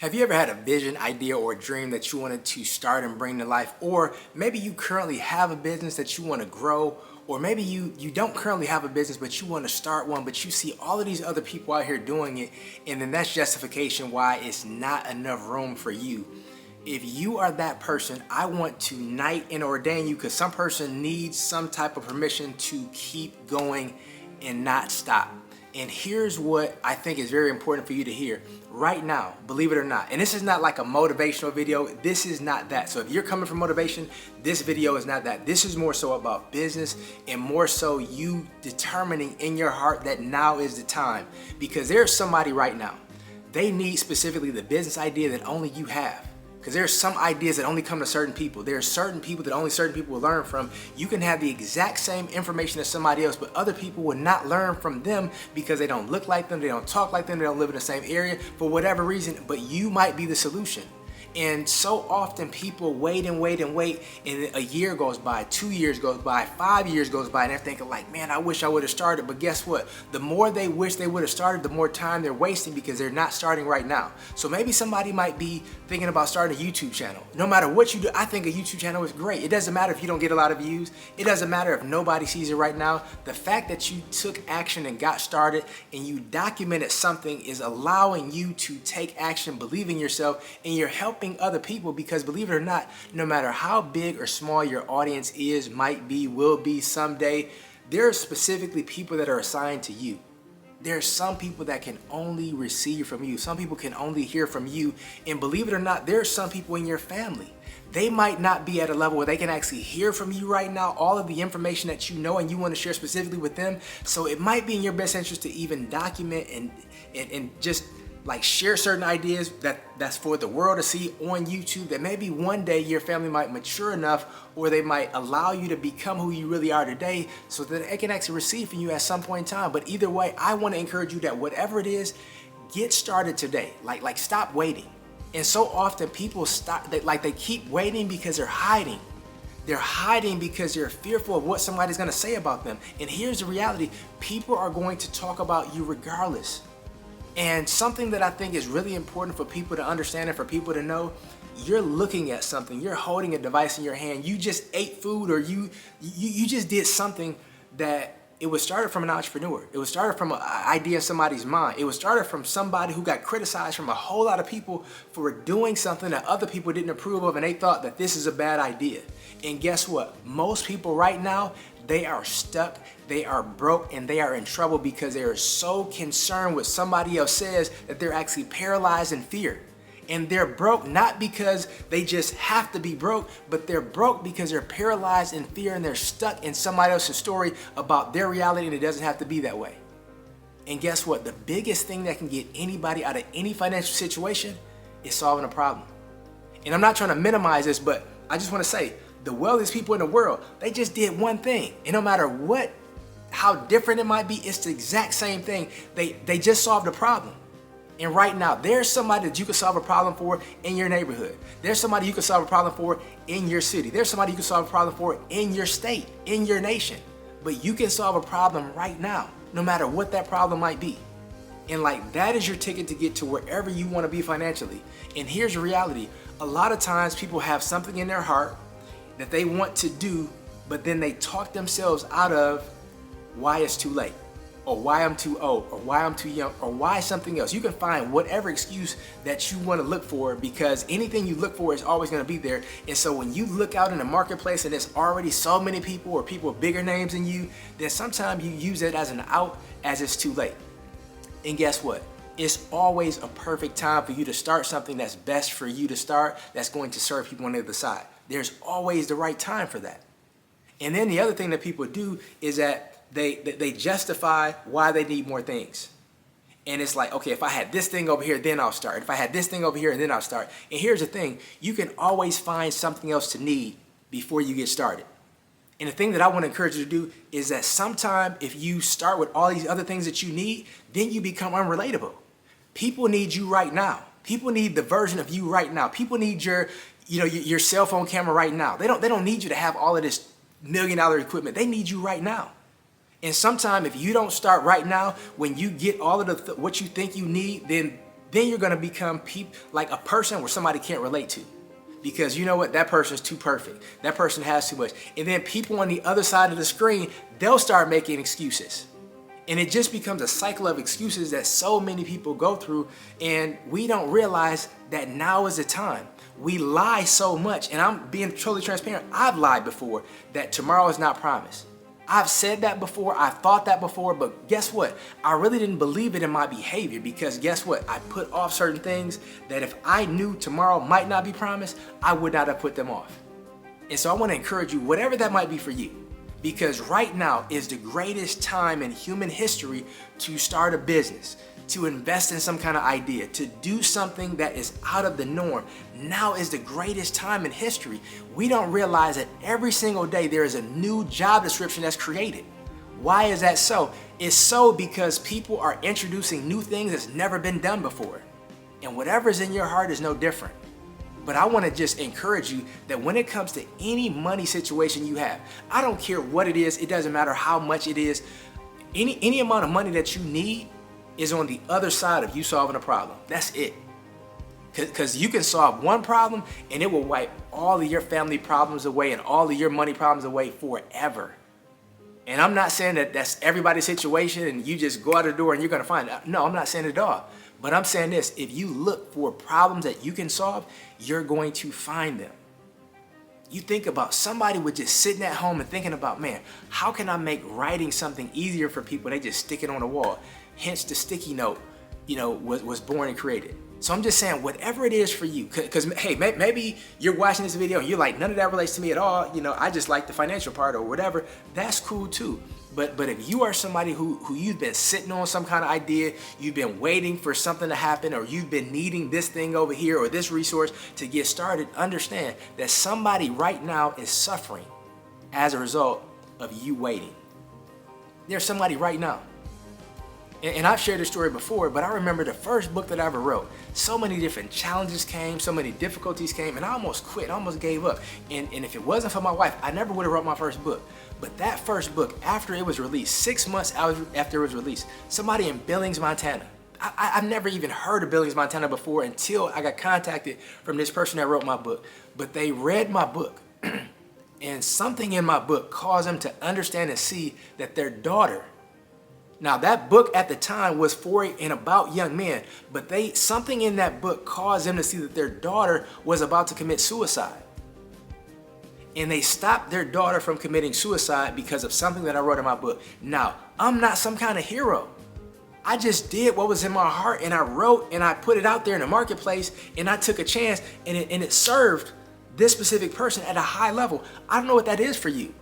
Have you ever had a vision, idea, or a dream that you wanted to start and bring to life? Or maybe you currently have a business that you want to grow, or maybe you don't currently have a business but you want to start one, but you see all of these other people out here doing it, and then that's justification why it's not enough room for you. If you are that person, I want to knight and ordain you, because some person needs some type of permission to keep going and not stop. And here's what I think is very important for you to hear right now, believe it or not. And this is not like a motivational video. This is not that. So if you're coming from motivation, this video is not that. This is more so about business, and more so you determining in your heart that now is the time. Because there's somebody right now, they need specifically the business idea that only you have. Because there's some ideas that only come to certain people. There are certain people that only certain people will learn from. You can have the exact same information as somebody else, but other people will not learn from them because they don't look like them, they don't talk like them, they don't live in the same area for whatever reason, but you might be the solution. And so often people wait and wait and wait, and a year goes by, 2 years goes by, 5 years goes by, and they're thinking like, man, I wish I would have started. But guess what? The more they wish they would have started, the more time they're wasting because they're not starting right now. So maybe somebody might be thinking about starting a YouTube channel. No matter what you do, I think a YouTube channel is great. It doesn't matter if you don't get a lot of views. It doesn't matter if nobody sees it right now. The fact that you took action and got started and you documented something is allowing you to take action, believe in yourself, and you're helping other people. Because believe it or not, no matter how big or small your audience is, might be, will be someday, there are specifically people that are assigned to you. There are some people that can only receive from you. Some people can only hear from you. And believe it or not, there are some people in your family. They might not be at a level where they can actually hear from you right now, all of the information that you know and you want to share specifically with them. So it might be in your best interest to even document and just like share certain ideas that's for the world to see on YouTube, that maybe one day your family might mature enough, or they might allow you to become who you really are today, so that they can actually receive from you at some point in time. But either way, I want to encourage you that whatever it is, get started today. Like stop waiting. And so often people they keep waiting because they're hiding. They're hiding because they're fearful of what somebody's going to say about them. And here's the reality: people are going to talk about you regardless. And something that I think is really important for people to understand and for people to know, you're looking at something, you're holding a device in your hand, you just ate food, or you just did something that it was started from an entrepreneur. It was started from an idea in somebody's mind. It was started from somebody who got criticized from a whole lot of people for doing something that other people didn't approve of, and they thought that this is a bad idea. And guess what? Most people right now, they are stuck, they are broke, and they are in trouble because they are so concerned with somebody else says that they're actually paralyzed in fear. And they're broke not because they just have to be broke, but they're broke because they're paralyzed in fear and they're stuck in somebody else's story about their reality, and it doesn't have to be that way. And guess what? The biggest thing that can get anybody out of any financial situation is solving a problem. And I'm not trying to minimize this, but I just want to say, the wealthiest people in the world, they just did one thing. And no matter how different it might be, it's the exact same thing. They just solved a problem. And right now, there's somebody that you can solve a problem for in your neighborhood. There's somebody you can solve a problem for in your city. There's somebody you can solve a problem for in your state, in your nation. But you can solve a problem right now, no matter what that problem might be. And that is your ticket to get to wherever you want to be financially. And here's the reality. A lot of times people have something in their heart that they want to do, but then they talk themselves out of why it's too late, or why I'm too old, or why I'm too young, or why something else. You can find whatever excuse that you want to look for, because anything you look for is always going to be there. And so when you look out in the marketplace and there's already so many people, or people with bigger names than you, then sometimes you use it as an out, as it's too late. And guess what? It's always a perfect time for you to start something that's best for you to start, that's going to serve people on the other side. There's always the right time for that. And then the other thing that people do is that they justify why they need more things. And it's like, okay, if I had this thing over here, then I'll start. If I had this thing over here, and then I'll start. And here's the thing, you can always find something else to need before you get started. And the thing that I want to encourage you to do is that sometime if you start with all these other things that you need, then you become unrelatable. People need you right now. People need the version of you right now. People need your cell phone camera right now. They don't need you to have all of this $1 million equipment. They need you right now. And sometime if you don't start right now, when you get all of what you think you need, then then you're gonna become like a person where somebody can't relate to. Because you know what, that person's too perfect. That person has too much. And then people on the other side of the screen, they'll start making excuses. And it just becomes a cycle of excuses that so many people go through, and we don't realize that now is the time. We lie so much, and I'm being totally transparent. I've lied before that tomorrow is not promised. I've said that before, I've thought that before, but guess what? I really didn't believe it in my behavior, because guess what? I put off certain things that if I knew tomorrow might not be promised, I would not have put them off. And so I want to encourage you, whatever that might be for you, because right now is the greatest time in human history to start a business, to invest in some kind of idea, to do something that is out of the norm. Now is the greatest time in history. We don't realize that every single day there is a new job description that's created. Why is that so? It's so because people are introducing new things that's never been done before. And whatever's in your heart is no different. But I want to just encourage you that when it comes to any money situation you have, I don't care what it is, it doesn't matter how much it is, any amount of money that you need is on the other side of you solving a problem. That's it. Because you can solve one problem and it will wipe all of your family problems away and all of your money problems away forever. And I'm not saying that that's everybody's situation and you just go out the door and you're going to find it. No, I'm not saying it at all. But I'm saying this, if you look for problems that you can solve, you're going to find them. You think about somebody was just sitting at home and thinking about, man, how can I make writing something easier for people? They just stick it on the wall. Hence the sticky note, was born and created. So I'm just saying, whatever it is for you, because hey, maybe you're watching this video and you're like, none of that relates to me at all. I just like the financial part or whatever. That's cool too. But if you are somebody who you've been sitting on some kind of idea, you've been waiting for something to happen, or you've been needing this thing over here or this resource to get started, understand that somebody right now is suffering as a result of you waiting. There's somebody right now. And I've shared this story before, but I remember the first book that I ever wrote. So many different challenges came, so many difficulties came, and I almost quit, I almost gave up. And if it wasn't for my wife, I never would have wrote my first book. But that first book, after it was released, 6 months after it was released, somebody in Billings, Montana, I've never even heard of Billings, Montana before until I got contacted from this person that wrote my book. But they read my book, and something in my book caused them to understand and see that their daughter. Now that book at the time was for and about young men, but something in that book caused them to see that their daughter was about to commit suicide. And they stopped their daughter from committing suicide because of something that I wrote in my book. Now, I'm not some kind of hero. I just did what was in my heart, and I wrote and I put it out there in the marketplace, and I took a chance, and it served this specific person at a high level. I don't know what that is for you.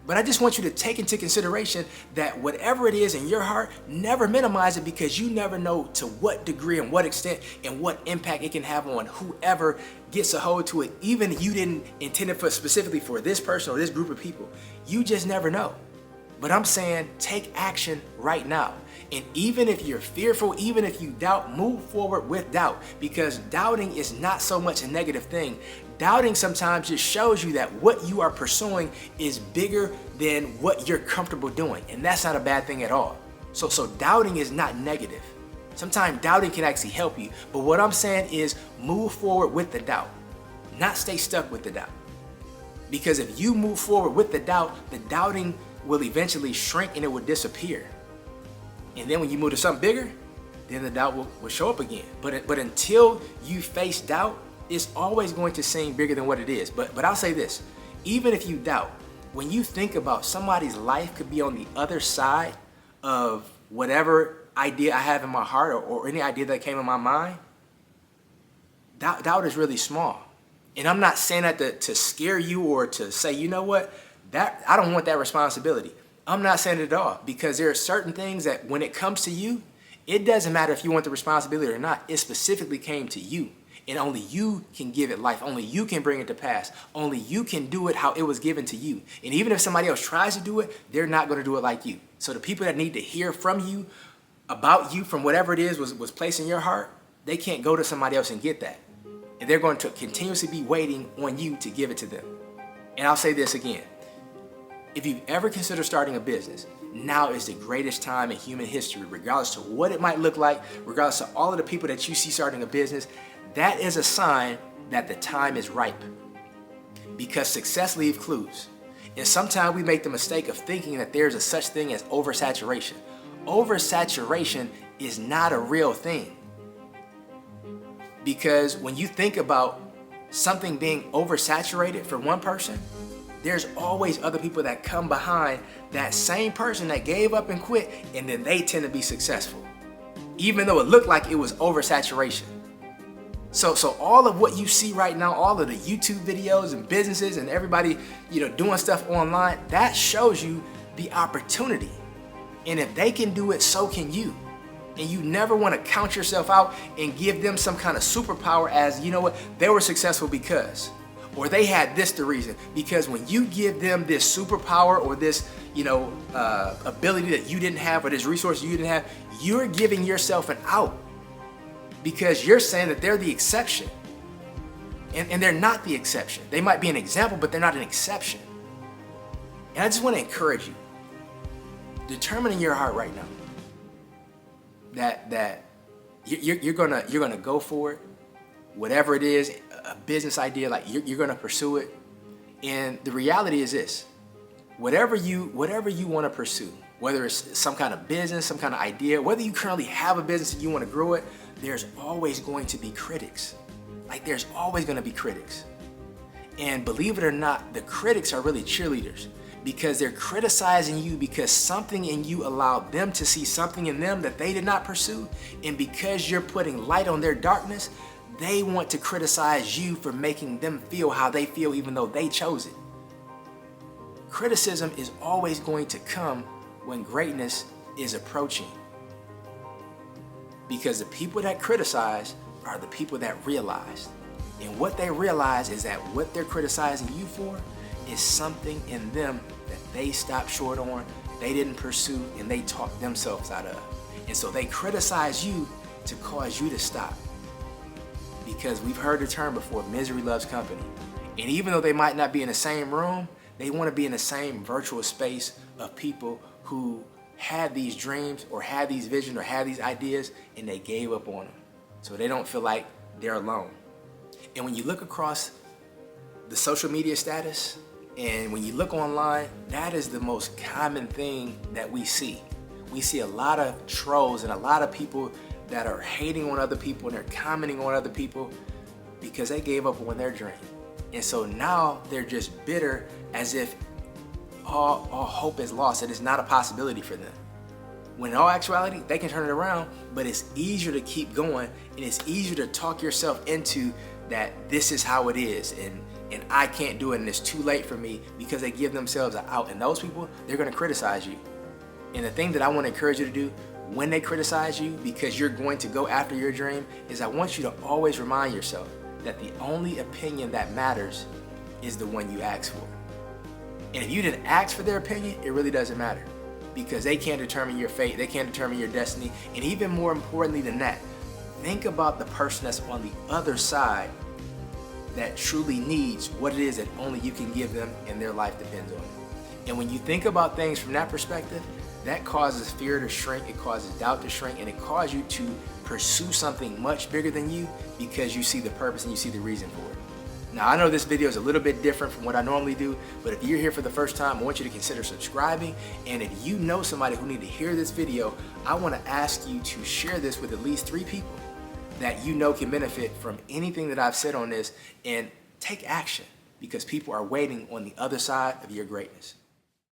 But I just want you to take into consideration that whatever it is in your heart, never minimize it, because you never know to what degree and what extent and what impact it can have on whoever gets a hold to it. Even if you didn't intend it specifically for this person or this group of people, you just never know. But I'm saying take action right now. And even if you're fearful, even if you doubt, move forward with doubt, because doubting is not so much a negative thing. Doubting sometimes just shows you that what you are pursuing is bigger than what you're comfortable doing. And that's not a bad thing at all. So doubting is not negative. Sometimes doubting can actually help you. But what I'm saying is move forward with the doubt, not stay stuck with the doubt. Because if you move forward with the doubt, the doubting will eventually shrink and it will disappear. And then when you move to something bigger, then the doubt will show up again. But until you face doubt, it's always going to seem bigger than what it is. But I'll say this, even if you doubt, when you think about somebody's life could be on the other side of whatever idea I have in my heart, or any idea that came in my mind, doubt is really small. And I'm not saying that to scare you or to say, you know what, that I don't want that responsibility. I'm not saying it at all, because there are certain things that when it comes to you, it doesn't matter if you want the responsibility or not. It specifically came to you. And only you can give it life. Only you can bring it to pass. Only you can do it how it was given to you. And even if somebody else tries to do it, they're not going to do it like you. So the people that need to hear from you, about you, from whatever it is was placed in your heart, they can't go to somebody else and get that. And they're going to continuously be waiting on you to give it to them. And I'll say this again. If you've ever considered starting a business, now is the greatest time in human history, regardless to what it might look like, regardless to all of the people that you see starting a business. That is a sign that the time is ripe, because success leaves clues. And sometimes we make the mistake of thinking that there's a such thing as oversaturation. Oversaturation is not a real thing, because when you think about something being oversaturated for one person, there's always other people that come behind that same person that gave up and quit, and then they tend to be successful, even though it looked like it was oversaturation. So all of what you see right now, all of the YouTube videos and businesses and everybody, doing stuff online, that shows you the opportunity. And if they can do it, so can you. And you never want to count yourself out and give them some kind of superpower as, they were successful because, or they had this the reason. Because when you give them this superpower or this, ability that you didn't have, or this resource you didn't have, you're giving yourself an out, because you're saying that they're the exception. And they're not the exception. They might be an example, but they're not an exception. And I just want to encourage you, determine in your heart right now that you're gonna go for it, whatever it is, a business idea, like you're gonna pursue it. And the reality is this: whatever you want to pursue, whether it's some kind of business, some kind of idea, whether you currently have a business and you want to grow it, there's always going to be critics. Like, there's always going to be critics. And believe it or not, the critics are really cheerleaders, because they're criticizing you because something in you allowed them to see something in them that they did not pursue. And because you're putting light on their darkness, they want to criticize you for making them feel how they feel, even though they chose it. Criticism is always going to come when greatness is approaching, because the people that criticize are the people that realize. And what they realize is that what they're criticizing you for is something in them that they stopped short on, they didn't pursue, and they talked themselves out of. And so they criticize you to cause you to stop. Because we've heard the term before, misery loves company. And even though they might not be in the same room, they want to be in the same virtual space of people who had these dreams or had these visions or had these ideas, and they gave up on them. So they don't feel like they're alone. And when you look across the social media status, and when you look online, that is the most common thing that we see. We see a lot of trolls and a lot of people that are hating on other people, and they're commenting on other people because they gave up on their dream. And so now they're just bitter, as if all hope is lost, and it's not a possibility for them. When in all actuality, they can turn it around, but it's easier to keep going, and it's easier to talk yourself into that this is how it is, and I can't do it, and it's too late for me, because they give themselves an out. And those people, they're gonna criticize you. And the thing that I wanna encourage you to do when they criticize you, because you're going to go after your dream, is I want you to always remind yourself that the only opinion that matters is the one you ask for. And if you didn't ask for their opinion, it really doesn't matter, because they can't determine your fate, they can't determine your destiny. And even more importantly than that, think about the person that's on the other side that truly needs what it is that only you can give them, and their life depends on it. And when you think about things from that perspective, that causes fear to shrink, it causes doubt to shrink, and it causes you to pursue something much bigger than you, because you see the purpose and you see the reason for it. Now, I know this video is a little bit different from what I normally do, but if you're here for the first time, I want you to consider subscribing. And if you know somebody who needs to hear this video, I want to ask you to share this with at least 3 people that you know can benefit from anything that I've said on this, and take action, because people are waiting on the other side of your greatness.